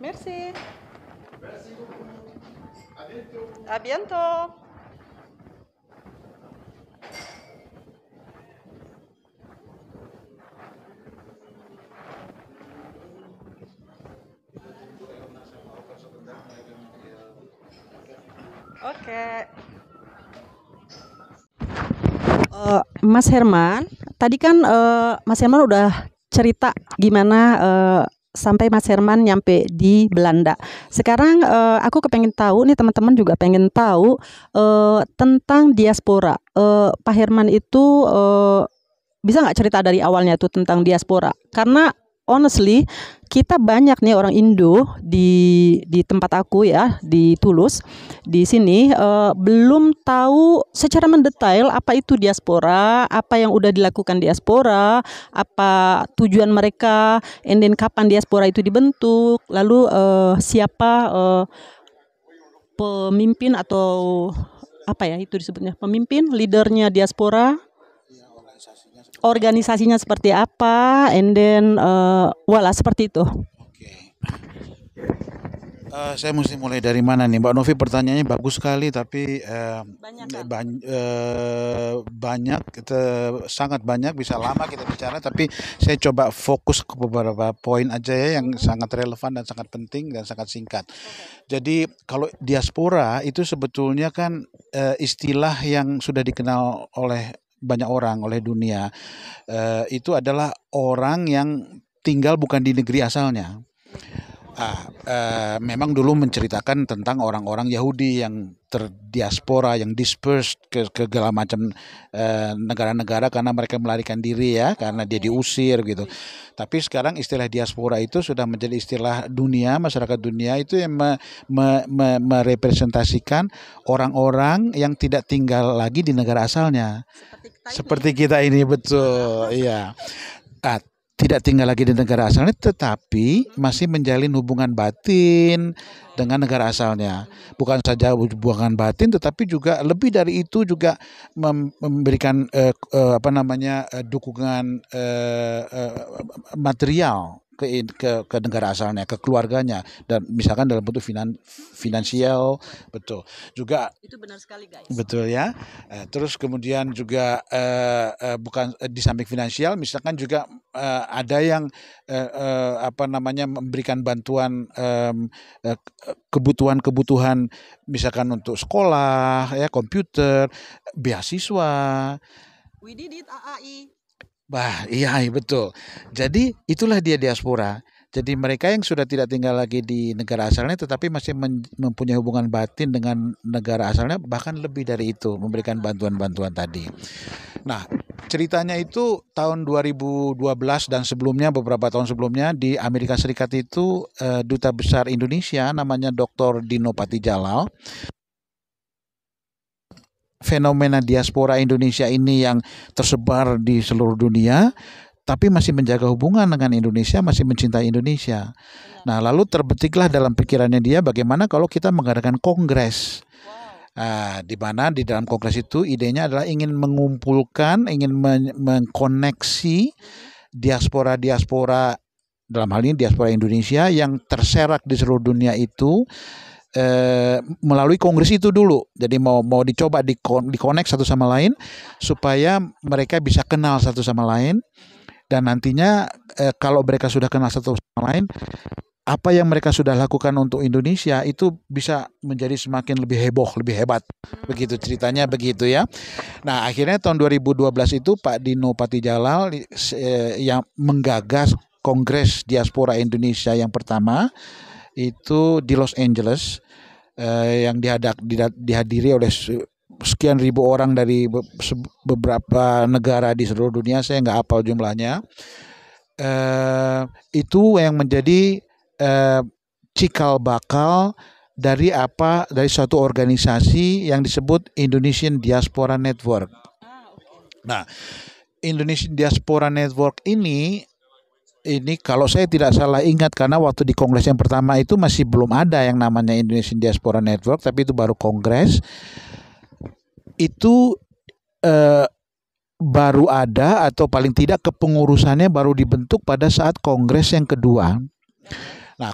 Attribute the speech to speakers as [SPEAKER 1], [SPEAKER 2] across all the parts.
[SPEAKER 1] Merci. A bientôt. Oke. Mas Herman, tadi kan Mas Herman udah cerita gimana sampai Mas Herman nyampe di Belanda. Sekarang aku kepengen tahu nih, teman-teman juga pengen tahu tentang diaspora. Pak Herman itu bisa nggak cerita dari awalnya tuh tentang diaspora? Karena honestly kita banyak nih orang Indo di tempat aku ya, di Tulus di sini belum tahu secara mendetail apa itu diaspora, apa yang udah dilakukan diaspora, apa tujuan mereka, and then kapan diaspora itu dibentuk, lalu siapa pemimpin atau apa ya itu disebutnya, pemimpin, leadernya diaspora, organisasinya seperti apa, and then wala seperti itu.
[SPEAKER 2] Saya mesti mulai dari mana nih, Mbak Novi? Pertanyaannya bagus sekali, tapi banyak, sangat banyak, bisa lama kita bicara. Tapi saya coba fokus ke beberapa poin aja ya yang sangat relevan dan sangat penting dan sangat singkat. Jadi kalau diaspora itu sebetulnya kan istilah yang sudah dikenal oleh banyak orang, oleh dunia. Itu adalah orang yang tinggal bukan di negeri asalnya. Memang dulu menceritakan tentang orang-orang Yahudi yang terdiaspora, yang dispersed ke segala macam negara-negara karena mereka melarikan diri ya, karena dia diusir gitu. Tapi sekarang istilah diaspora itu sudah menjadi istilah dunia, masyarakat dunia itu yang merepresentasikan orang-orang yang tidak tinggal lagi di negara asalnya. Seperti kita ini, betul, iya. Tidak tinggal lagi di negara asalnya, tetapi masih menjalin hubungan batin dengan negara asalnya. Bukan saja hubungan batin, tetapi juga lebih dari itu juga memberikan dukungan material ke negara asalnya, ke keluarganya, dan misalkan dalam bentuk finansial, betul. Juga
[SPEAKER 1] itu benar sekali, guys.
[SPEAKER 2] Betul ya. Terus kemudian juga bukan di samping finansial, misalkan juga ada yang memberikan bantuan kebutuhan misalkan untuk sekolah, ya, komputer, beasiswa.
[SPEAKER 1] We did it, AAI.
[SPEAKER 2] Iya betul. Jadi itulah dia diaspora. Jadi mereka yang sudah tidak tinggal lagi di negara asalnya, tetapi masih mempunyai hubungan batin dengan negara asalnya, bahkan lebih dari itu, memberikan bantuan-bantuan tadi. Nah, ceritanya itu tahun 2012 dan sebelumnya, beberapa tahun sebelumnya, di Amerika Serikat itu Duta Besar Indonesia namanya Dr. Dino Patijalal. Fenomena diaspora Indonesia ini yang tersebar di seluruh dunia, tapi masih menjaga hubungan dengan Indonesia, masih mencintai Indonesia. Nah, lalu terbetiklah dalam pikirannya dia bagaimana kalau kita mengadakan kongres. Di mana di dalam kongres itu idenya adalah ingin mengumpulkan, ingin mengkoneksi diaspora-diaspora, dalam hal ini diaspora Indonesia yang terserak di seluruh dunia itu melalui kongres itu dulu. Jadi mau dicoba dikonek satu sama lain supaya mereka bisa kenal satu sama lain, dan nantinya kalau mereka sudah kenal satu sama lain, apa yang mereka sudah lakukan untuk Indonesia itu bisa menjadi semakin lebih heboh, lebih hebat. Begitu ceritanya, begitu ya. Nah, akhirnya tahun 2012 itu Pak Dino Patijalal yang menggagas Kongres Diaspora Indonesia yang pertama itu di Los Angeles, yang dihadiri oleh sekian ribu orang dari beberapa negara di seluruh dunia. Saya nggak hafal jumlahnya. Itu yang menjadi cikal bakal dari suatu organisasi yang disebut Indonesian Diaspora Network. Nah, Indonesian Diaspora Network ini kalau saya tidak salah ingat, karena waktu di kongres yang pertama itu masih belum ada yang namanya Indonesian Diaspora Network, tapi itu baru kongres. Itu baru ada, atau paling tidak kepengurusannya baru dibentuk pada saat kongres yang kedua. Nah,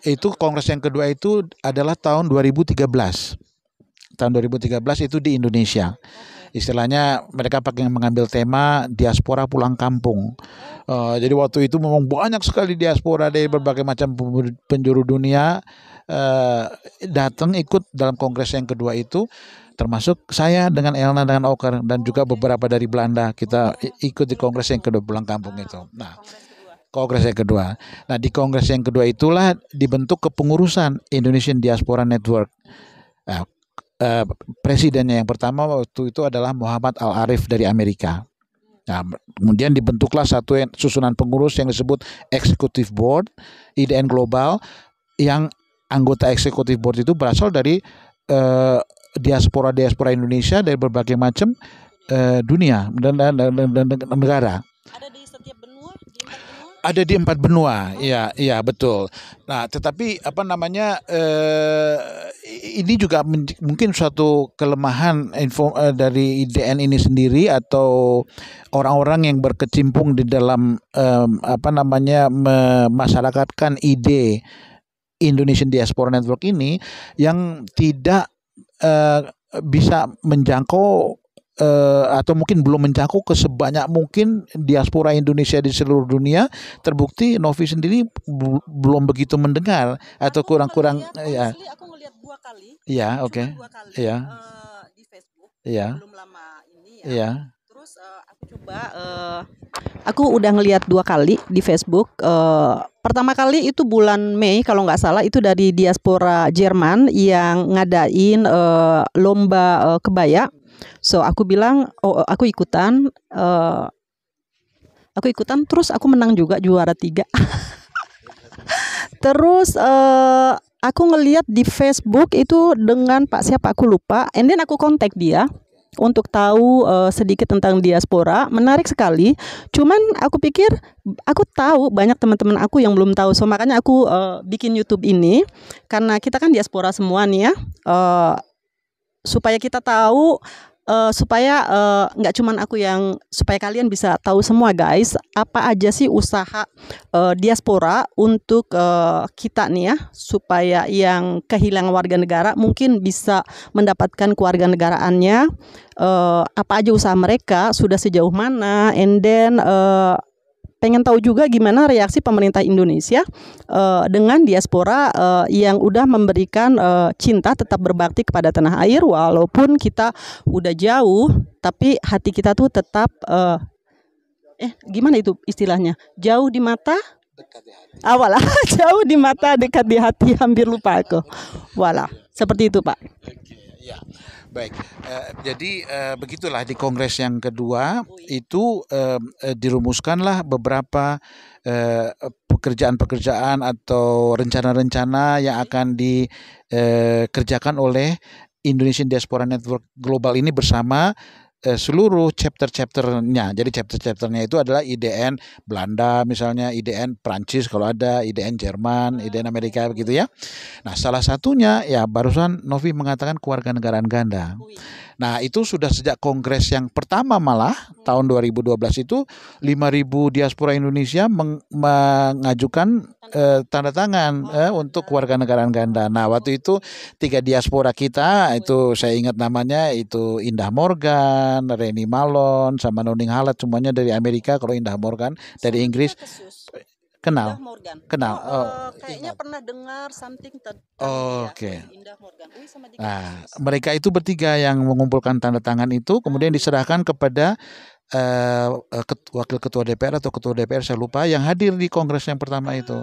[SPEAKER 2] itu kongres yang kedua itu adalah tahun 2013. Tahun 2013 itu di Indonesia. Istilahnya mereka mengambil tema diaspora pulang kampung. Jadi waktu itu memang banyak sekali diaspora dari berbagai macam penjuru dunia datang ikut dalam kongres yang kedua itu, termasuk saya dengan Elna dengan Oker dan juga beberapa dari Belanda. Kita ikut di kongres yang kedua pulang kampung itu. Nah, kongres yang kedua. Nah, di kongres yang kedua itulah dibentuk kepengurusan Indonesian Diaspora Network. Nah, presidennya yang pertama waktu itu adalah Muhammad Al-Arif dari Amerika. Nah, kemudian dibentuklah satu susunan pengurus yang disebut Executive Board IDN Global, yang anggota Executive Board itu berasal dari diaspora Indonesia dari berbagai macam dunia dan negara.
[SPEAKER 1] Ada di setiap benua,
[SPEAKER 2] Ada di 4 benua, iya betul. Nah, tetapi ini juga mungkin suatu kelemahan dari IDN ini sendiri, atau orang-orang yang berkecimpung di dalam memasyarakatkan ide Indonesian Diaspora Network ini, yang tidak bisa menjangkau atau mungkin belum menjangkau ke sebanyak mungkin diaspora Indonesia di seluruh dunia. Terbukti Novi sendiri belum begitu mendengar atau kurang-kurang ya.
[SPEAKER 1] Aku ngelihat 2 kali.
[SPEAKER 2] Iya, oke. Iya.
[SPEAKER 1] Di Facebook.
[SPEAKER 2] Iya.
[SPEAKER 1] Belum lama ini ya.
[SPEAKER 2] Iya.
[SPEAKER 1] Terus aku udah ngelihat 2 kali di Facebook. Pertama kali itu bulan Mei kalau nggak salah, itu dari diaspora Jerman yang ngadain lomba kebaya. So aku bilang, aku ikutan, terus aku menang juga, juara 3. Terus aku ngelihat di Facebook itu dengan Pak siapa aku lupa, and then aku kontak dia untuk tahu sedikit tentang diaspora. Menarik sekali. Cuman aku pikir aku tahu banyak teman-teman aku yang belum tahu. So makanya aku bikin YouTube ini, karena kita kan diaspora semua nih ya, supaya kita tahu, supaya nggak cuman aku supaya kalian bisa tahu semua guys, apa aja sih usaha diaspora untuk kita nih ya, supaya yang kehilangan warga negara mungkin bisa mendapatkan kewarganegaraannya. Apa aja usaha mereka, sudah sejauh mana, and then pengen tahu juga gimana reaksi pemerintah Indonesia dengan diaspora yang udah memberikan cinta, tetap berbakti kepada tanah air walaupun kita udah jauh, tapi hati kita tuh tetap gimana itu istilahnya? Jauh di mata, dekat di hati. Walah, jauh di mata, dekat di hati, hampir lupa aku. Walah, seperti itu, Pak.
[SPEAKER 2] Ya. Baik, jadi begitulah di kongres yang kedua itu dirumuskanlah beberapa pekerjaan-pekerjaan atau rencana-rencana yang akan dikerjakan oleh Indonesian Diaspora Network Global ini bersama seluruh chapter-chapternya. Jadi chapter-chapternya itu adalah IDN Belanda misalnya, IDN Prancis kalau ada, IDN Jerman, IDN Amerika begitu ya. Nah, salah satunya ya barusan Novi mengatakan kewarganegaraan ganda. Nah, itu sudah sejak kongres yang pertama malah tahun 2012 itu 5.000 diaspora Indonesia mengajukan tanda tangan untuk kewarganegaraan ganda. Nah, waktu itu 3 diaspora kita, itu saya ingat namanya, itu Indah Morgan, Reni Malon, sama Noning Halat, semuanya dari Amerika. Kalau Indah Morgan dari Inggris. Kenal. Kenal.
[SPEAKER 1] Kayaknya pernah dengar something
[SPEAKER 2] Oke. Nah, mereka itu bertiga yang mengumpulkan tanda tangan itu, kemudian diserahkan kepada wakil ketua DPR atau ketua DPR, saya lupa, yang hadir di kongres yang pertama itu.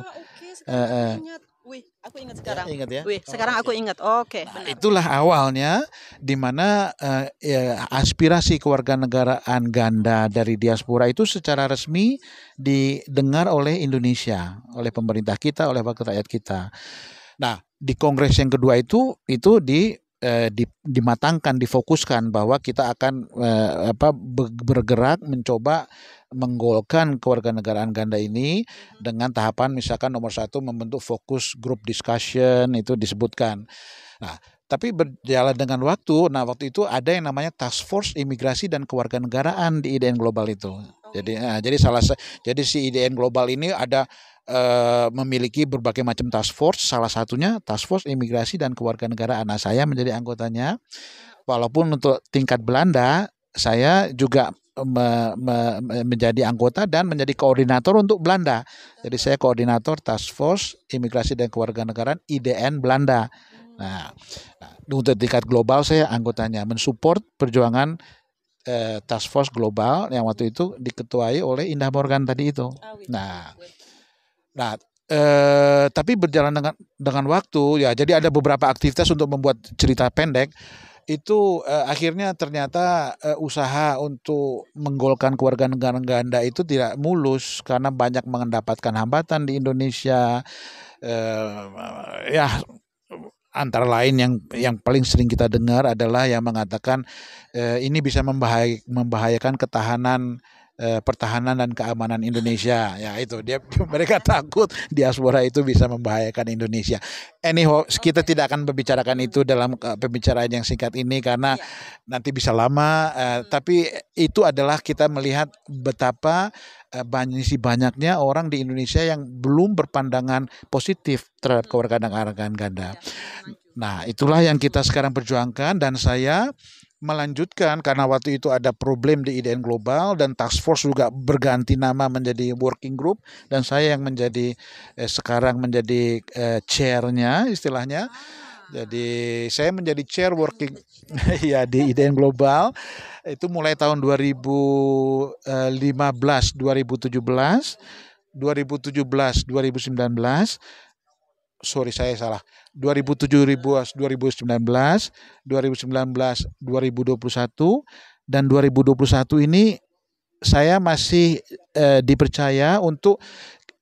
[SPEAKER 1] Aku ingat sekarang.
[SPEAKER 2] Ingat ya?
[SPEAKER 1] Sekarang aku ingat. Oke.
[SPEAKER 2] Nah, itulah awalnya di mana aspirasi kewarganegaraan ganda dari diaspora itu secara resmi didengar oleh Indonesia, oleh pemerintah kita, oleh wakil rakyat kita. Nah, di kongres yang kedua itu dimatangkan, difokuskan bahwa kita akan bergerak mencoba menggolkan kewarganegaraan ganda ini dengan tahapan misalkan nomor 1 membentuk fokus group discussion, itu disebutkan. Nah, tapi berjalan dengan waktu, waktu itu ada yang namanya Task Force Imigrasi dan Kewarganegaraan di IDN Global itu. Jadi si IDN Global ini ada memiliki berbagai macam task force, salah satunya task force imigrasi dan kewarganegaraan. Nah, saya menjadi anggotanya. Walaupun untuk tingkat Belanda saya juga menjadi anggota dan menjadi koordinator untuk Belanda. Jadi saya koordinator task force imigrasi dan kewarganegaraan IDN Belanda. Nah, untuk tingkat global saya anggotanya mensupport perjuangan task force global yang waktu itu diketuai oleh Indah Morgan tadi itu. Nah, tapi berjalan dengan waktu ya, jadi ada beberapa aktivitas untuk membuat cerita pendek itu akhirnya ternyata usaha untuk menggolkan kewarganegaraan ganda itu tidak mulus karena banyak mendapatkan hambatan di Indonesia. Ya, antara lain yang paling sering kita dengar adalah yang mengatakan ini bisa membahayakan pertahanan dan keamanan Indonesia. Ya, itu mereka takut diaspora itu bisa membahayakan Indonesia. Anyhow, kita tidak akan membicarakan itu dalam pembicaraan yang singkat ini karena nanti bisa lama. Tapi itu adalah kita melihat betapa banyaknya orang di Indonesia yang belum berpandangan positif terhadap kewarganegaraan ganda. Nah, itulah yang kita sekarang perjuangkan dan saya melanjutkan karena waktu itu ada problem di IDN Global dan task force juga berganti nama menjadi working group dan saya yang menjadi sekarang menjadi chairnya istilahnya. Jadi saya menjadi chair working ya di IDN Global itu mulai tahun 2015, 2017, 2019. Sorry, saya salah. 2019, 2021 dan 2021 ini saya masih dipercaya untuk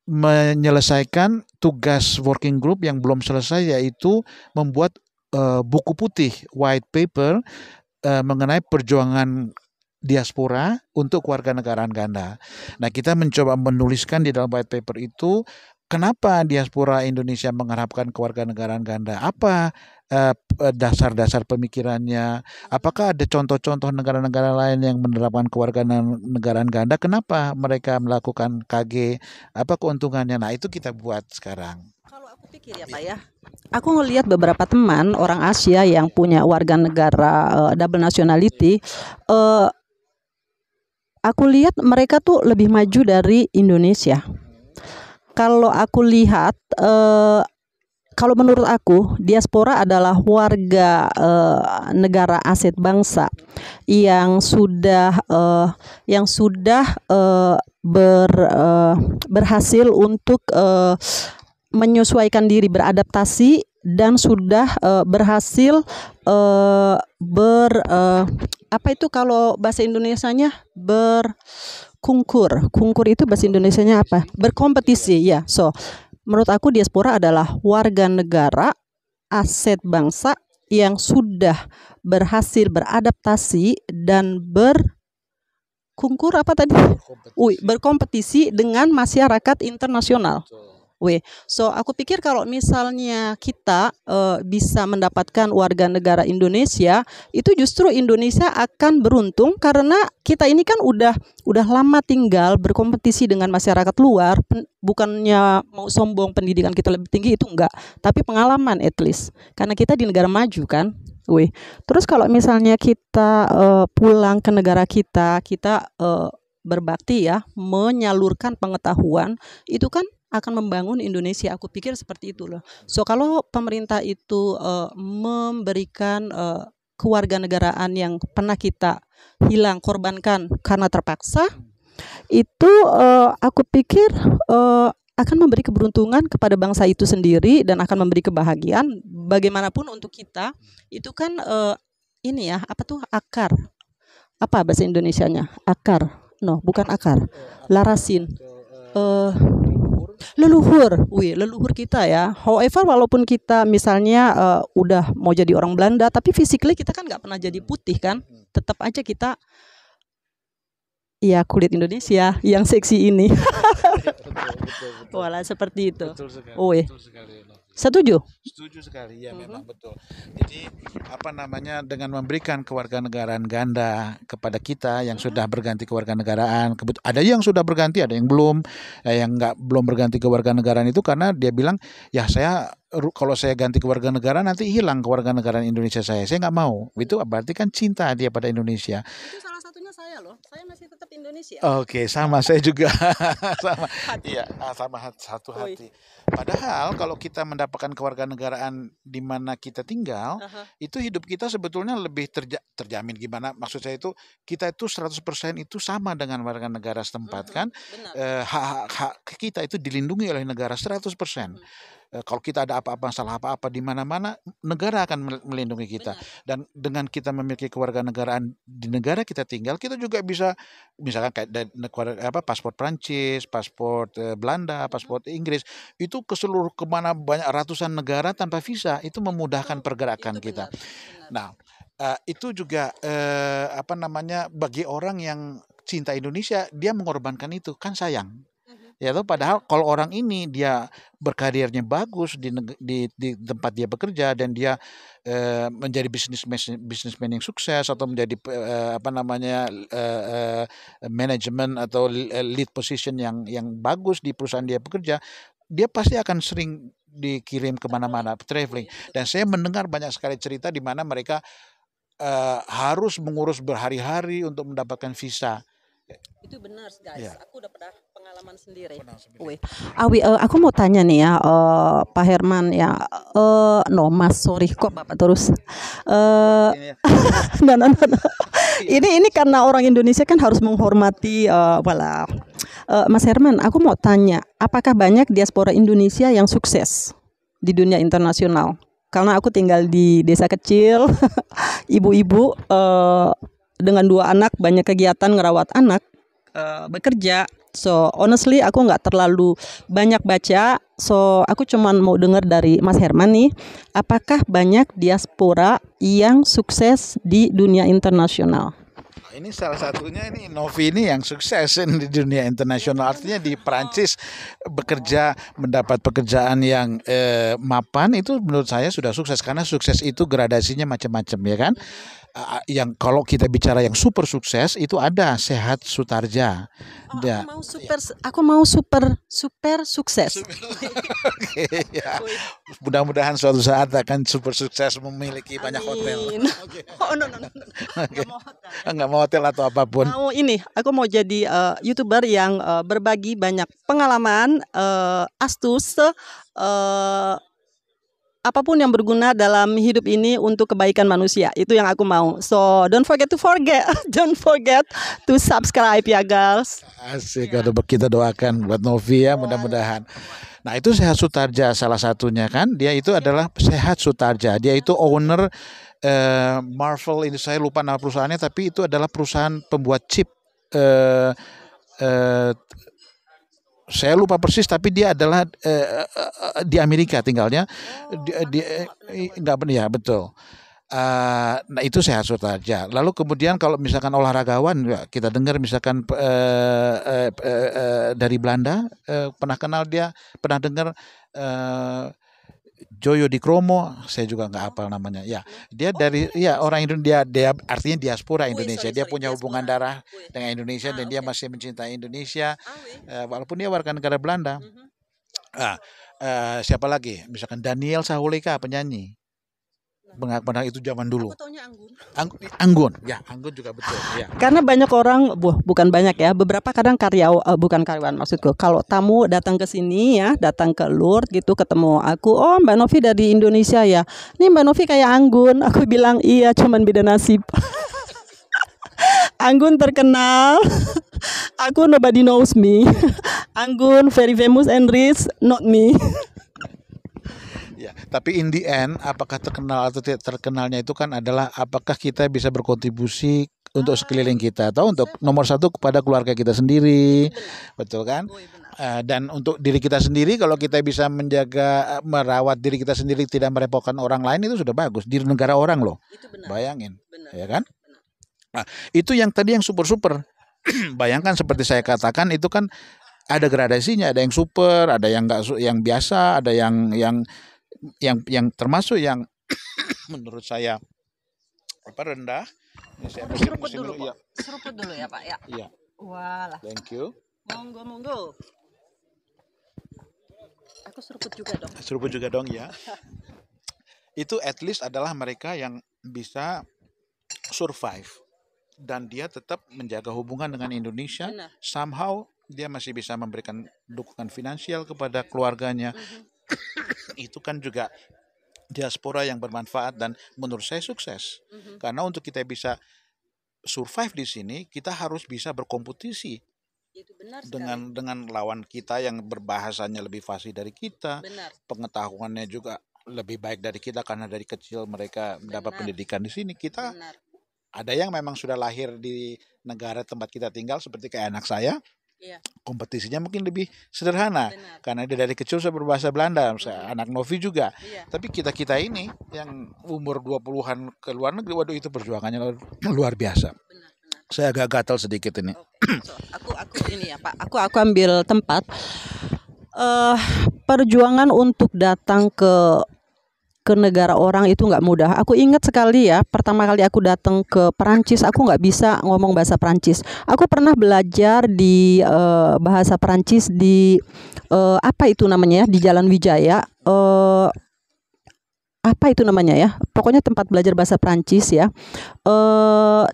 [SPEAKER 2] menyelesaikan tugas working group yang belum selesai, yaitu membuat buku putih white paper mengenai perjuangan diaspora untuk kewarganegaraan ganda. Nah, kita mencoba menuliskan di dalam white paper itu kenapa diaspora Indonesia mengharapkan kewarganegaraan ganda? Apa dasar-dasar pemikirannya? Apakah ada contoh-contoh negara-negara lain yang menerapkan kewarganegaraan ganda? Kenapa mereka melakukan KG? Apa keuntungannya? Nah, itu kita buat sekarang.
[SPEAKER 1] Kalau aku pikir ya Pak ya, aku ngelihat beberapa teman orang Asia yang punya warga negara double nationality, aku lihat mereka tuh lebih maju dari Indonesia. Kalau aku lihat, kalau menurut aku diaspora adalah warga negara aset bangsa yang sudah berhasil untuk menyesuaikan diri, beradaptasi dan sudah berhasil apa itu kalau bahasa Indonesianya kungkur itu bahasa Indonesianya apa? Berkompetisi ya. So, menurut aku diaspora adalah warga negara aset bangsa yang sudah berhasil beradaptasi dan berkompetisi dengan masyarakat internasional. So aku pikir kalau misalnya kita bisa mendapatkan warga negara Indonesia, itu justru Indonesia akan beruntung karena kita ini kan udah lama tinggal berkompetisi dengan masyarakat luar. Bukannya mau sombong pendidikan kita lebih tinggi, itu enggak, tapi pengalaman at least karena kita di negara maju kan. Terus kalau misalnya kita pulang ke negara kita berbakti ya, menyalurkan pengetahuan, itu kan akan membangun Indonesia. Aku pikir seperti itu loh. So kalau pemerintah itu memberikan kewarganegaraan yang pernah kita korbankan karena terpaksa, itu aku pikir akan memberi keberuntungan kepada bangsa itu sendiri dan akan memberi kebahagiaan. Bagaimanapun untuk kita itu kan ini ya, apa tuh akar? Apa bahasa Indonesianya? Akar? No, bukan akar. Larasin. Leluhur kita ya. However, walaupun kita misalnya udah mau jadi orang Belanda, tapi physically kita kan nggak pernah jadi putih kan. Tetap aja kita ya kulit Indonesia yang seksi ini.
[SPEAKER 2] Betul.
[SPEAKER 1] Walah seperti itu.
[SPEAKER 2] Betul sekali.
[SPEAKER 1] Oh,
[SPEAKER 2] Betul sekali.
[SPEAKER 1] setuju?
[SPEAKER 2] Setuju sekali, ya memang betul. Jadi apa namanya, dengan memberikan kewarganegaraan ganda kepada kita yang sudah berganti kewarganegaraan, ada yang sudah berganti, ada yang belum, yang belum berganti kewarganegaraan itu karena dia bilang ya kalau saya ganti kewarganegaraan nanti hilang kewarganegaraan Indonesia saya nggak mau. Itu berarti kan cinta dia pada Indonesia.
[SPEAKER 1] Itu salah satunya saya loh. Saya masih tetap Indonesia.
[SPEAKER 2] Oke, sama saya juga. Sama. Iya, sama satu hati. Padahal kalau kita mendapatkan kewarganegaraan di mana kita tinggal, itu hidup kita sebetulnya lebih terjamin. Gimana? Maksud saya itu kita itu 100% itu sama dengan warga negara setempat kan. Hak kita itu dilindungi oleh negara 100%. Kalau kita ada apa-apa, salah apa-apa di mana-mana, negara akan melindungi kita. Dan dengan kita memiliki kewarganegaraan di negara kita tinggal, kita juga bisa misalkan kayak paspor Prancis, paspor Belanda, paspor Inggris, itu kemana banyak ratusan negara tanpa visa, itu memudahkan pergerakan kita. Nah, itu juga bagi orang yang cinta Indonesia, dia mengorbankan itu, kan sayang. Ya tuh, padahal kalau orang ini dia berkarirnya bagus di tempat dia bekerja dan dia menjadi bisnismen yang sukses atau menjadi manajemen atau lead position yang bagus di perusahaan dia bekerja, dia pasti akan sering dikirim kemana-mana traveling. Dan saya mendengar banyak sekali cerita di mana mereka harus mengurus berhari-hari untuk mendapatkan visa.
[SPEAKER 1] Itu benar guys, aku udah pernah pengalaman sendiri.
[SPEAKER 2] Awi,
[SPEAKER 1] aku mau tanya nih ya, Pak Herman ya, Mas, sorry kok Bapak terus. No. Ini karena orang Indonesia kan harus menghormati, Mas Herman, aku mau tanya, apakah banyak diaspora Indonesia yang sukses di dunia internasional? Karena aku tinggal di desa kecil, ibu-ibu dengan 2 anak, banyak kegiatan ngerawat anak, bekerja. So honestly aku nggak terlalu banyak baca. So aku cuman mau dengar dari Mas Herman nih, apakah banyak diaspora yang sukses di dunia internasional?
[SPEAKER 2] Ini salah satunya, ini Novi ini yang sukses di dunia internasional. Artinya di Perancis bekerja, mendapat pekerjaan yang mapan, itu menurut saya sudah sukses. Karena sukses itu gradasinya macam-macam ya kan. Yang kalau kita bicara yang super sukses itu ada Sehat Sutarja.
[SPEAKER 1] Aku mau super sukses.
[SPEAKER 2] Oke, ya. Mudah-mudahan suatu saat akan super sukses, memiliki banyak hotel.
[SPEAKER 1] Okay. Oh no. Okay.
[SPEAKER 2] Nggak mau hotel atau apapun.
[SPEAKER 1] Aku mau jadi YouTuber yang berbagi banyak pengalaman, astuce, apapun yang berguna dalam hidup ini untuk kebaikan manusia. Itu yang aku mau. So don't forget to subscribe ya guys.
[SPEAKER 2] Asik, kita doakan buat Novi ya, mudah-mudahan. Nah, itu Sehat Sutarja salah satunya kan. Dia itu adalah Sehat Sutarja. Dia itu owner Marvel, ini saya lupa nama perusahaannya, tapi itu adalah perusahaan pembuat chip. Saya lupa persis, tapi dia adalah di Amerika tinggalnya. Nggak benar ya, betul. Nah, itu Sehat Sutarja. Lalu kemudian kalau misalkan olahragawan, ya, kita dengar misalkan dari Belanda, pernah dengar Joyo Di Kromo, saya juga nggak hafal namanya. Ya, dia orang Indonesia, dia artinya diaspora Indonesia. Dia punya hubungan darah dengan Indonesia dan dia masih mencintai Indonesia, walaupun dia warga negara Belanda. Siapa lagi? Misalkan Daniel Sahuleka, penyanyi. Benar itu zaman dulu.
[SPEAKER 1] Aku taunya Anggun.
[SPEAKER 2] Anggun juga betul. Ya.
[SPEAKER 1] Karena banyak orang, bukan banyak ya, beberapa kadang bukan karyawan maksudku. Kalau tamu datang ke sini ya, datang ke Lourdes gitu, ketemu aku, oh Mbak Novi dari Indonesia ya. Nih Mbak Novi kayak Anggun. Aku bilang iya, cuman beda nasib. Anggun terkenal, aku nobody knows me. Anggun very famous and rich, not me.
[SPEAKER 2] Ya, tapi in the end, apakah terkenal atau tidak terkenalnya itu kan adalah apakah kita bisa berkontribusi untuk sekeliling kita, atau untuk nomor 1 kepada keluarga kita sendiri, betul kan? Dan untuk diri kita sendiri, kalau kita bisa menjaga, merawat diri kita sendiri, tidak merepotkan orang lain, itu sudah bagus. Di negara orang loh, bayangin, ya kan? Nah, itu yang tadi yang super. Bayangkan seperti saya katakan itu kan ada gradasinya, ada yang super, ada yang enggak yang biasa, ada yang termasuk yang menurut saya apa rendah. Ini saya
[SPEAKER 1] Seruput
[SPEAKER 2] mesti
[SPEAKER 1] dulu,
[SPEAKER 2] ya.
[SPEAKER 1] Pak. Seruput dulu ya, Pak ya.
[SPEAKER 2] Iya.
[SPEAKER 1] Walah.
[SPEAKER 2] Thank you.
[SPEAKER 1] Monggo, monggo. Aku seruput juga dong.
[SPEAKER 2] Seruput juga dong ya. Itu at least adalah mereka yang bisa survive dan dia tetap menjaga hubungan dengan Indonesia.
[SPEAKER 1] Benar.
[SPEAKER 2] Somehow dia masih bisa memberikan dukungan finansial kepada keluarganya. Itu kan juga diaspora yang bermanfaat dan menurut saya sukses. Karena untuk kita bisa survive di sini, kita harus bisa berkompetisi
[SPEAKER 1] Itu benar
[SPEAKER 2] dengan lawan kita yang berbahasanya lebih fasih dari kita,
[SPEAKER 1] Benar.
[SPEAKER 2] pengetahuannya juga lebih baik dari kita karena dari kecil mereka mendapat pendidikan di sini. Kita
[SPEAKER 1] Benar.
[SPEAKER 2] ada yang memang sudah lahir di negara tempat kita tinggal seperti kayak anak saya.
[SPEAKER 1] Iya.
[SPEAKER 2] Kompetisinya mungkin lebih sederhana.
[SPEAKER 1] Benar.
[SPEAKER 2] Karena dia dari kecil sudah berbahasa Belanda. Anak Novi juga.
[SPEAKER 1] Iya.
[SPEAKER 2] Tapi kita ini yang umur 20-an ke luar negeri, waduh itu perjuangannya luar biasa.
[SPEAKER 1] Benar.
[SPEAKER 2] Saya agak gatal sedikit ini.
[SPEAKER 1] So, aku ini ya Pak. Aku ambil tempat. Perjuangan untuk datang ke negara orang itu nggak mudah. Aku ingat sekali ya, pertama kali aku datang ke Perancis, aku nggak bisa ngomong bahasa Perancis. Aku pernah belajar di bahasa Perancis di apa itu namanya ya, di Jalan Wijaya. Apa itu namanya ya? Pokoknya tempat belajar bahasa Perancis ya.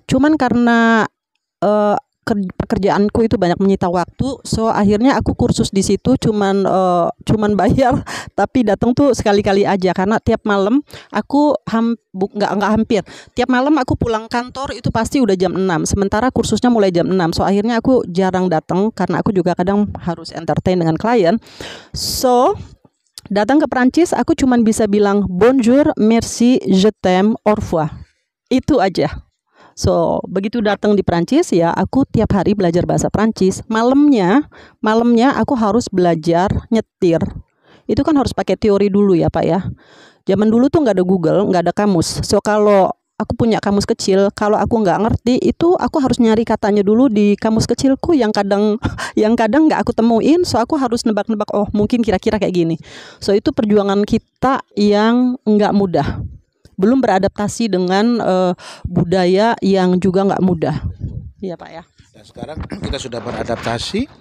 [SPEAKER 1] Cuman karena pekerjaanku itu banyak menyita waktu, so akhirnya aku kursus di situ cuman bayar, tapi datang tuh sekali-kali aja karena tiap malam aku nggak hampir tiap malam aku pulang kantor itu pasti udah jam 6, sementara kursusnya mulai jam 6, so akhirnya aku jarang datang karena aku juga kadang harus entertain dengan klien. So datang ke Prancis aku cuman bisa bilang bonjour, merci, je t'aime, au revoir, itu aja. So, begitu datang di Prancis ya, aku tiap hari belajar bahasa Prancis. Malamnya aku harus belajar nyetir. Itu kan harus pakai teori dulu ya Pak ya. Zaman dulu tuh nggak ada Google, nggak ada kamus. So, kalau aku punya kamus kecil, kalau aku nggak ngerti, itu aku harus nyari katanya dulu di kamus kecilku yang kadang nggak aku temuin. So, aku harus nebak-nebak, oh mungkin kira-kira kayak gini. So, itu perjuangan kita yang nggak mudah. Belum beradaptasi dengan budaya yang juga nggak mudah. Iya Pak ya.
[SPEAKER 2] Dan sekarang kita sudah beradaptasi,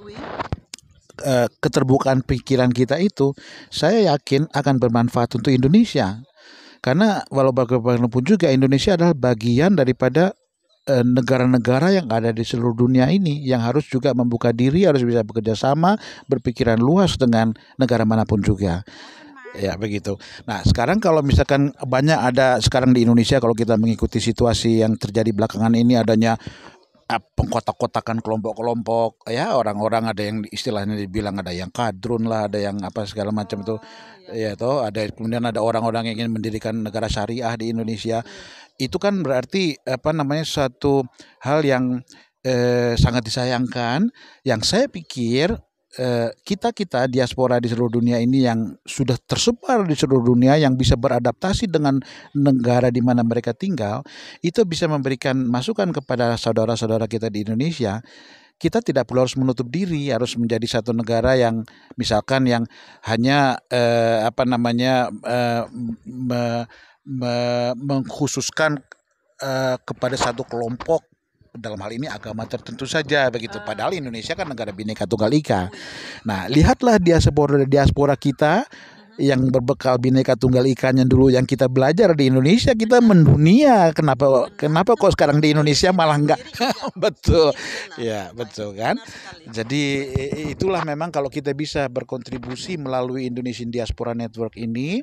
[SPEAKER 2] keterbukaan pikiran kita itu saya yakin akan bermanfaat untuk Indonesia. Karena walau bagaimanapun juga Indonesia adalah bagian daripada negara-negara yang ada di seluruh dunia ini yang harus juga membuka diri, harus bisa bekerja sama, berpikiran luas dengan negara manapun juga. Ya begitu. Nah sekarang kalau misalkan banyak ada sekarang di Indonesia, kalau kita mengikuti situasi yang terjadi belakangan ini, adanya pengkotak-kotakan kelompok-kelompok ya, orang-orang ada yang istilahnya dibilang ada yang kadrun lah, ada yang apa segala macam itu ya toh, ada kemudian ada orang-orang yang ingin mendirikan negara syariah di Indonesia. Itu kan berarti apa namanya suatu hal yang sangat disayangkan, yang saya pikir kita diaspora di seluruh dunia ini yang sudah tersebar di seluruh dunia, yang bisa beradaptasi dengan negara di mana mereka tinggal, itu bisa memberikan masukan kepada saudara-saudara kita di Indonesia. Kita tidak perlu harus menutup diri, harus menjadi satu negara yang misalkan yang hanya mengkhususkan kepada satu kelompok, dalam hal ini agama tertentu saja begitu. Padahal Indonesia kan negara Bhinneka Tunggal Ika. Nah, lihatlah diaspora kita yang berbekal Bhinneka Tunggal Ikanya dulu yang kita belajar di Indonesia, kita mendunia. Kenapa kok sekarang di Indonesia malah enggak? Betul. Ya, betul kan? Jadi itulah memang kalau kita bisa berkontribusi melalui Indonesian Diaspora Network ini,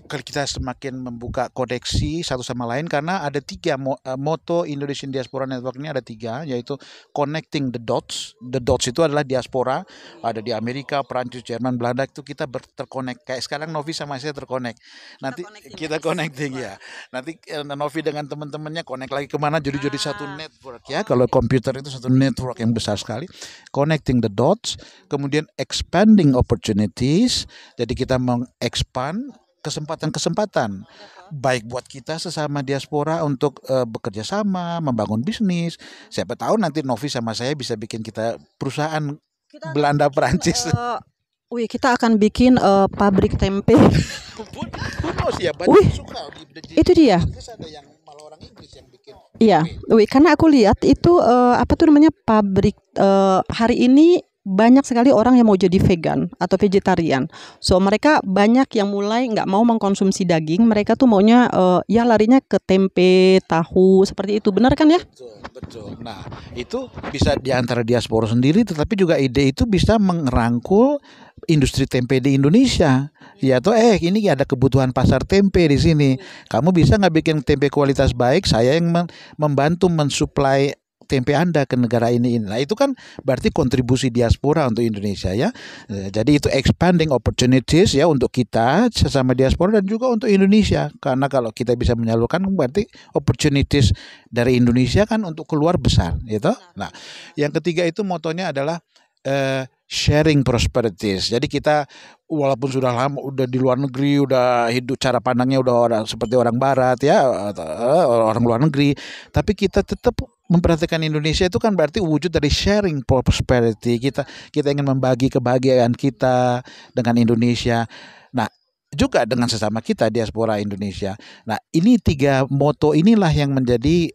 [SPEAKER 2] kalau kita semakin membuka koneksi satu sama lain, karena ada 3 moto Indonesian Diaspora Network ini, ada 3, yaitu connecting the dots. The dots itu adalah diaspora, ada di Amerika, Perancis, Jerman, Belanda, itu kita terkonek. Kayak sekarang Novi sama saya terkonek. Nanti kita connecting ya. Nanti Novi dengan teman-temannya connect lagi kemana, jadi satu network ya. Kalau komputer itu satu network yang besar sekali. Connecting the dots, kemudian expanding opportunities. Jadi kita mengexpand kesempatan-kesempatan baik buat kita sesama diaspora untuk bekerja sama, membangun bisnis. Siapa tahu nanti Novi sama saya bisa bikin kita perusahaan Belanda Perancis.
[SPEAKER 1] Kita akan bikin pabrik tempe.
[SPEAKER 2] Wih,
[SPEAKER 1] Itu dia.
[SPEAKER 2] Ada yang malah orang Inggris yang bikin.
[SPEAKER 1] Iya, karena aku lihat itu apa tuh namanya pabrik hari ini banyak sekali orang yang mau jadi vegan atau vegetarian. So mereka banyak yang mulai nggak mau mengkonsumsi daging. Mereka tuh maunya ya larinya ke tempe, tahu seperti itu. Benar kan ya?
[SPEAKER 2] Betul. Nah itu bisa diantara diaspora sendiri, tetapi juga ide itu bisa merangkul industri tempe di Indonesia. Ya tuh ini ada kebutuhan pasar tempe di sini. Kamu bisa nggak bikin tempe kualitas baik? Saya yang membantu mensuplai tempe Anda ke negara ini. Nah itu kan berarti kontribusi diaspora untuk Indonesia ya. Jadi itu expanding opportunities ya untuk kita sesama diaspora dan juga untuk Indonesia. Karena kalau kita bisa menyalurkan berarti opportunities dari Indonesia kan untuk keluar besar gitu. Nah yang ketiga itu motonya adalah sharing prosperities. Jadi kita walaupun sudah lama udah di luar negeri, udah hidup cara pandangnya udah seperti orang barat ya, orang luar negeri, tapi kita tetap memperhatikan Indonesia itu kan berarti wujud dari sharing prosperity. Kita ingin membagi kebahagiaan kita dengan Indonesia. Nah, juga dengan sesama kita diaspora Indonesia. Nah, ini 3 moto inilah yang menjadi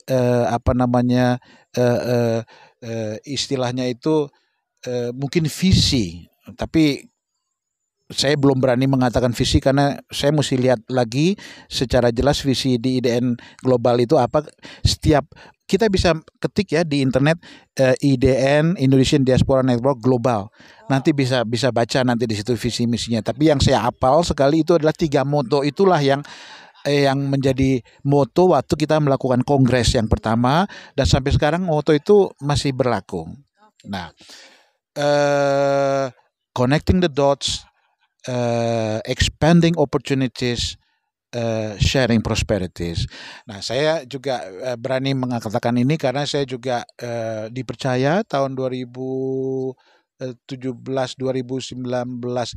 [SPEAKER 2] istilahnya itu mungkin visi, tapi saya belum berani mengatakan visi karena saya mesti lihat lagi secara jelas visi di IDN global itu apa. Setiap kita bisa ketik ya di internet IDN Indonesian Diaspora Network Global. Nanti bisa baca nanti di situ visi misinya. Tapi yang saya hafal sekali itu adalah 3 moto itulah yang menjadi moto waktu kita melakukan kongres yang pertama dan sampai sekarang moto itu masih berlaku. Nah, connecting the dots, expanding opportunities, sharing prosperities. Nah, saya juga berani mengatakan ini karena saya juga dipercaya tahun 2017-2019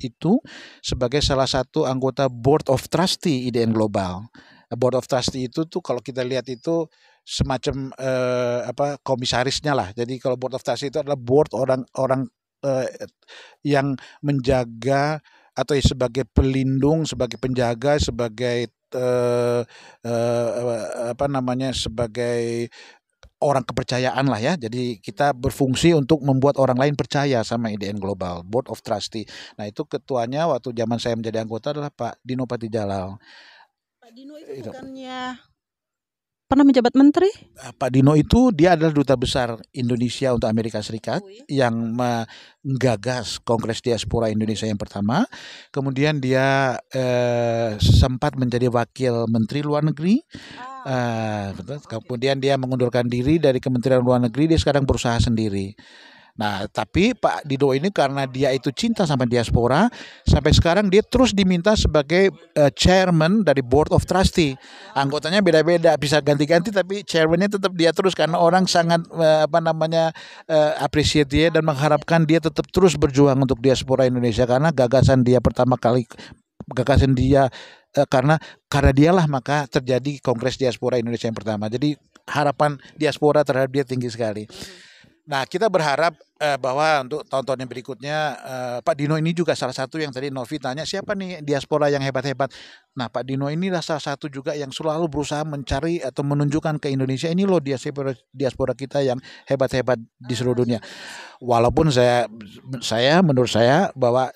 [SPEAKER 2] itu sebagai salah satu anggota Board of Trustee IDN Global. Board of Trustee itu tuh kalau kita lihat itu semacam komisarisnya lah. Jadi kalau Board of Trustee itu adalah board orang-orang yang menjaga atau sebagai pelindung, sebagai penjaga, sebagai sebagai orang kepercayaan lah ya. Jadi kita berfungsi untuk membuat orang lain percaya sama IDN Global, Board of Trustee. Nah itu ketuanya waktu zaman saya menjadi anggota adalah Pak Dino Patijalal.
[SPEAKER 1] Pak Dino itu bukannya pernah menjabat menteri?
[SPEAKER 2] Pak Dino itu dia adalah duta besar Indonesia untuk Amerika Serikat yang menggagas Kongres Diaspora Indonesia yang pertama. Kemudian dia sempat menjadi wakil Menteri Luar Negeri. Kemudian dia mengundurkan diri dari Kementerian Luar Negeri, dia sekarang berusaha sendiri. Nah, tapi Pak Dido ini karena dia itu cinta sama diaspora, sampai sekarang dia terus diminta sebagai chairman dari Board of Trustee. Anggotanya beda-beda, bisa ganti-ganti, tapi chairmannya tetap dia terus karena orang sangat appreciate dia dan mengharapkan dia tetap terus berjuang untuk diaspora Indonesia karena gagasan dia karena dialah maka terjadi Kongres Diaspora Indonesia yang pertama. Jadi harapan diaspora terhadap dia tinggi sekali. Nah, kita berharap bahwa untuk tahun-tahun yang berikutnya Pak Dino ini juga salah satu yang tadi Novi tanya siapa nih diaspora yang hebat-hebat. Nah, Pak Dino ini salah satu juga yang selalu berusaha mencari atau menunjukkan ke Indonesia ini loh diaspora kita yang hebat-hebat di seluruh dunia. Walaupun menurut saya bahwa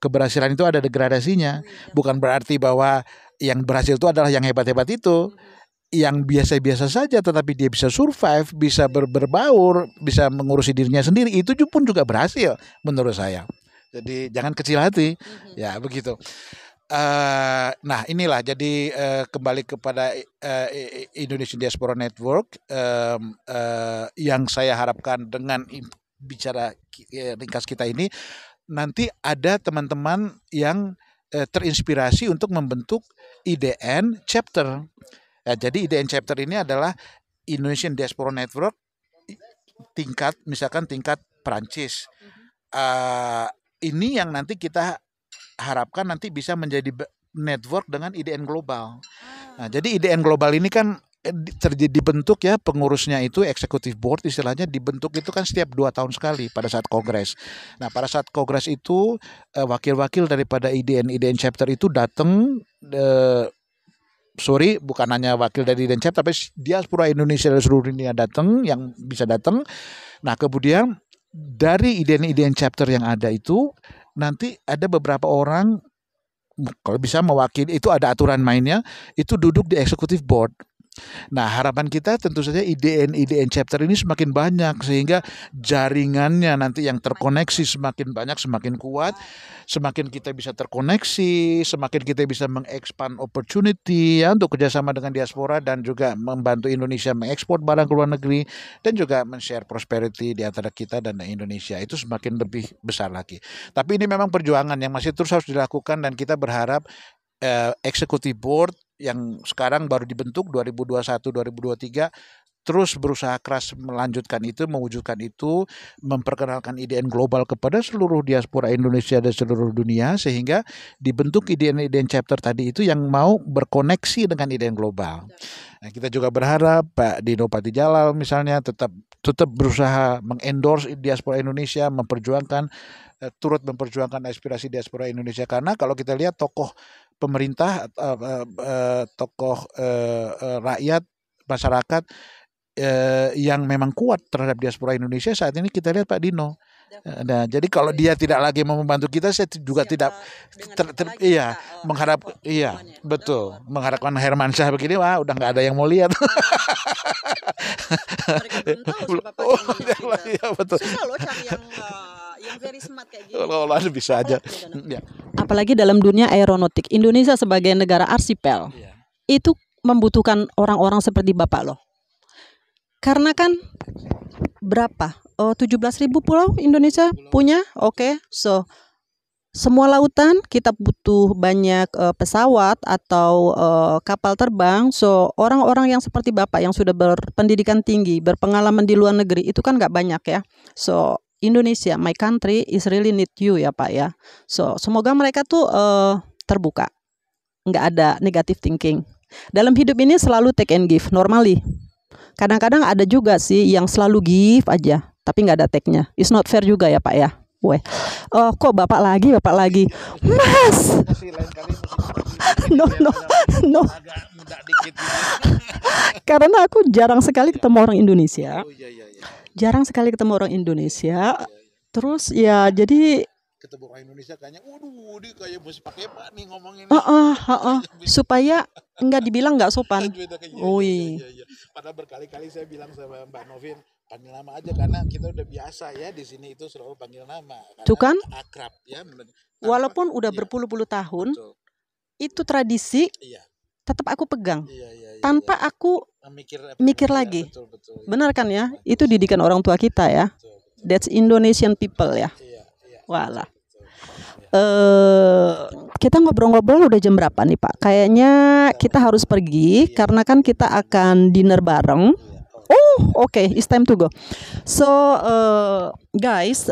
[SPEAKER 2] keberhasilan itu ada degradasinya. Bukan berarti bahwa yang berhasil itu adalah yang hebat-hebat itu. Yang biasa-biasa saja tetapi dia bisa survive, bisa berbaur, bisa mengurusi dirinya sendiri, itu pun juga berhasil menurut saya. Jadi jangan kecil hati, ya begitu. Nah inilah jadi kembali kepada Indonesian Diaspora Network yang saya harapkan dengan bicara ringkas kita ini nanti ada teman-teman yang terinspirasi untuk membentuk IDN chapter. Ya, jadi IDN chapter ini adalah Indonesian Diaspora Network tingkat Perancis. Ini yang nanti kita harapkan nanti bisa menjadi network dengan IDN Global. Nah, jadi IDN Global ini kan terjadi dibentuk ya pengurusnya itu executive board istilahnya dibentuk itu kan setiap 2 tahun sekali pada saat kongres. Nah pada saat kongres itu wakil-wakil daripada IDN chapter itu datang, sorry bukan hanya wakil dari IDN chapter tapi diaspora Indonesia dari seluruh dunia datang yang bisa datang. Nah kemudian dari IDN chapter yang ada itu nanti ada beberapa orang kalau bisa mewakili, itu ada aturan mainnya, itu duduk di executive board. Nah harapan kita tentu saja IDN chapter ini semakin banyak sehingga jaringannya nanti yang terkoneksi semakin banyak semakin kuat, semakin kita bisa terkoneksi, semakin kita bisa mengekspand opportunity ya untuk kerjasama dengan diaspora dan juga membantu Indonesia mengekspor barang ke luar negeri dan juga men-share prosperity di antara kita dan Indonesia itu semakin lebih besar lagi. Tapi ini memang perjuangan yang masih terus harus dilakukan dan kita berharap executive board yang sekarang baru dibentuk 2021-2023 terus berusaha keras melanjutkan itu, mewujudkan itu, memperkenalkan IDN global kepada seluruh diaspora Indonesia dan seluruh dunia sehingga dibentuk IDN chapter tadi itu yang mau berkoneksi dengan IDN global. Nah, kita juga berharap Pak Dino Patijalal misalnya tetap berusaha mengendorse diaspora Indonesia, turut memperjuangkan aspirasi diaspora Indonesia karena kalau kita lihat tokoh pemerintah, tokoh rakyat, masyarakat yang memang kuat terhadap diaspora Indonesia saat ini kita lihat Pak Dino. Nah, jadi kalau dia tidak lagi mau membantu kita, saya juga tidak mengharap, betul, mengharapkan Hermansyah begini, wah udah nggak ada yang mau lihat. Iya betul.
[SPEAKER 1] Susah loh cari yang very smart kayak gini.
[SPEAKER 2] Kalau bisa aja. Ya.
[SPEAKER 1] Apalagi dalam dunia aeronautik, Indonesia sebagai negara arsipel itu membutuhkan orang-orang seperti Bapak loh. Karena kan berapa? 17.000 pulau Indonesia punya. Oke. So semua lautan kita butuh banyak pesawat atau kapal terbang. So orang-orang yang seperti Bapak yang sudah berpendidikan tinggi, berpengalaman di luar negeri itu kan nggak banyak ya. So Indonesia, my country is really need you ya Pak ya. So semoga mereka tuh terbuka, nggak ada negative thinking. Dalam hidup ini selalu take and give, normally. Kadang-kadang ada juga sih yang selalu give aja, tapi nggak ada take-nya. It's not fair juga ya Pak ya. Weh, kok Bapak lagi, Mas. No. Karena aku jarang sekali ketemu orang Indonesia. Terus ya jadi
[SPEAKER 2] ketemu orang Indonesia kayaknya, waduh, dia kayak mesti pakai Pak nih ngomongin.
[SPEAKER 1] Supaya nggak dibilang nggak sopan.
[SPEAKER 2] Padahal berkali-kali saya bilang sama Mbak Novin, panggil nama aja karena kita udah biasa ya di sini itu selalu panggil nama.
[SPEAKER 1] Tuh kan?
[SPEAKER 2] Akrab ya.
[SPEAKER 1] Walaupun udah berpuluh-puluh tahun, itu tradisi. Tetap aku pegang. Tanpa aku mikir lagi.
[SPEAKER 2] Betul.
[SPEAKER 1] Benar kan ya? Itu didikan orang tua kita ya. That's Indonesian people ya. Walah. Kita ngobrol-ngobrol udah jam berapa nih Pak? Kayaknya kita harus pergi karena kan kita akan dinner bareng. Okay, it's time to go. So guys,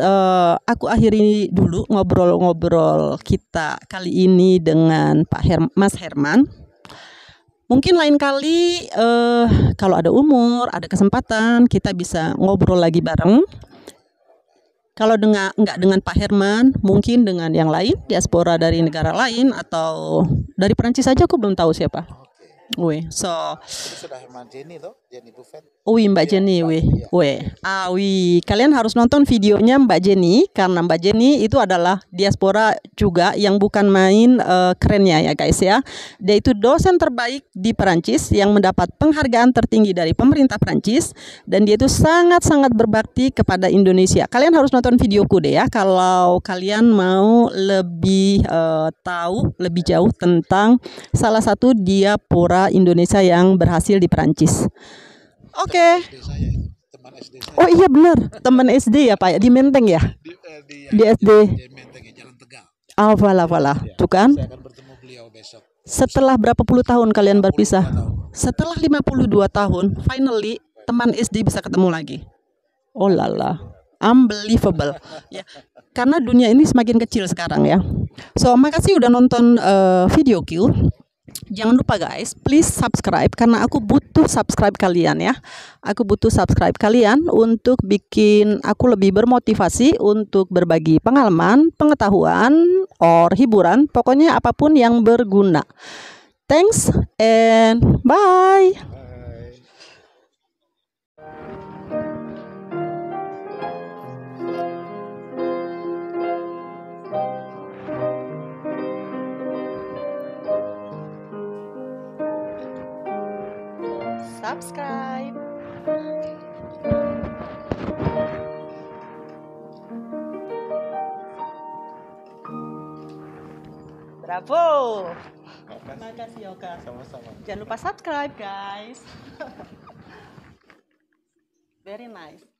[SPEAKER 1] aku akhiri dulu ngobrol-ngobrol kita kali ini dengan Mas Herman. Mungkin lain kali kalau ada umur, ada kesempatan kita bisa ngobrol lagi bareng. Kalau nggak dengan Pak Herman, mungkin dengan yang lain, diaspora dari negara lain atau dari Perancis saja aku belum tahu siapa. So
[SPEAKER 2] sudah Mbak Jenny tuh, Jenny Buffet.
[SPEAKER 1] Mbak Jenny, kalian harus nonton videonya Mbak Jenny karena Mbak Jenny itu adalah diaspora juga yang bukan main kerennya ya guys ya. Dia itu dosen terbaik di Perancis yang mendapat penghargaan tertinggi dari pemerintah Perancis dan dia itu sangat-sangat berbakti kepada Indonesia. Kalian harus nonton videoku deh ya kalau kalian mau lebih tahu lebih jauh tentang salah satu diaspora Indonesia yang berhasil di Perancis. Oke. Oh iya benar, teman SD ya Pak, di Menteng ya? Di SD. Voilà. Tuh kan? Setelah berapa puluh tahun kalian berpisah? Setelah 52 tahun, finally teman SD bisa ketemu lagi. Oh lala, unbelievable. Ya, karena dunia ini semakin kecil sekarang ya. So makasih udah nonton videoku. Jangan lupa guys, please subscribe karena aku butuh subscribe kalian ya. Aku butuh subscribe kalian untuk bikin aku lebih bermotivasi untuk berbagi pengalaman, pengetahuan, or hiburan, pokoknya apapun yang berguna. Thanks and bye. Subscribe. Bravo. Makasih Yoka.
[SPEAKER 2] Sama-sama.
[SPEAKER 1] Jangan lupa subscribe guys. Very nice.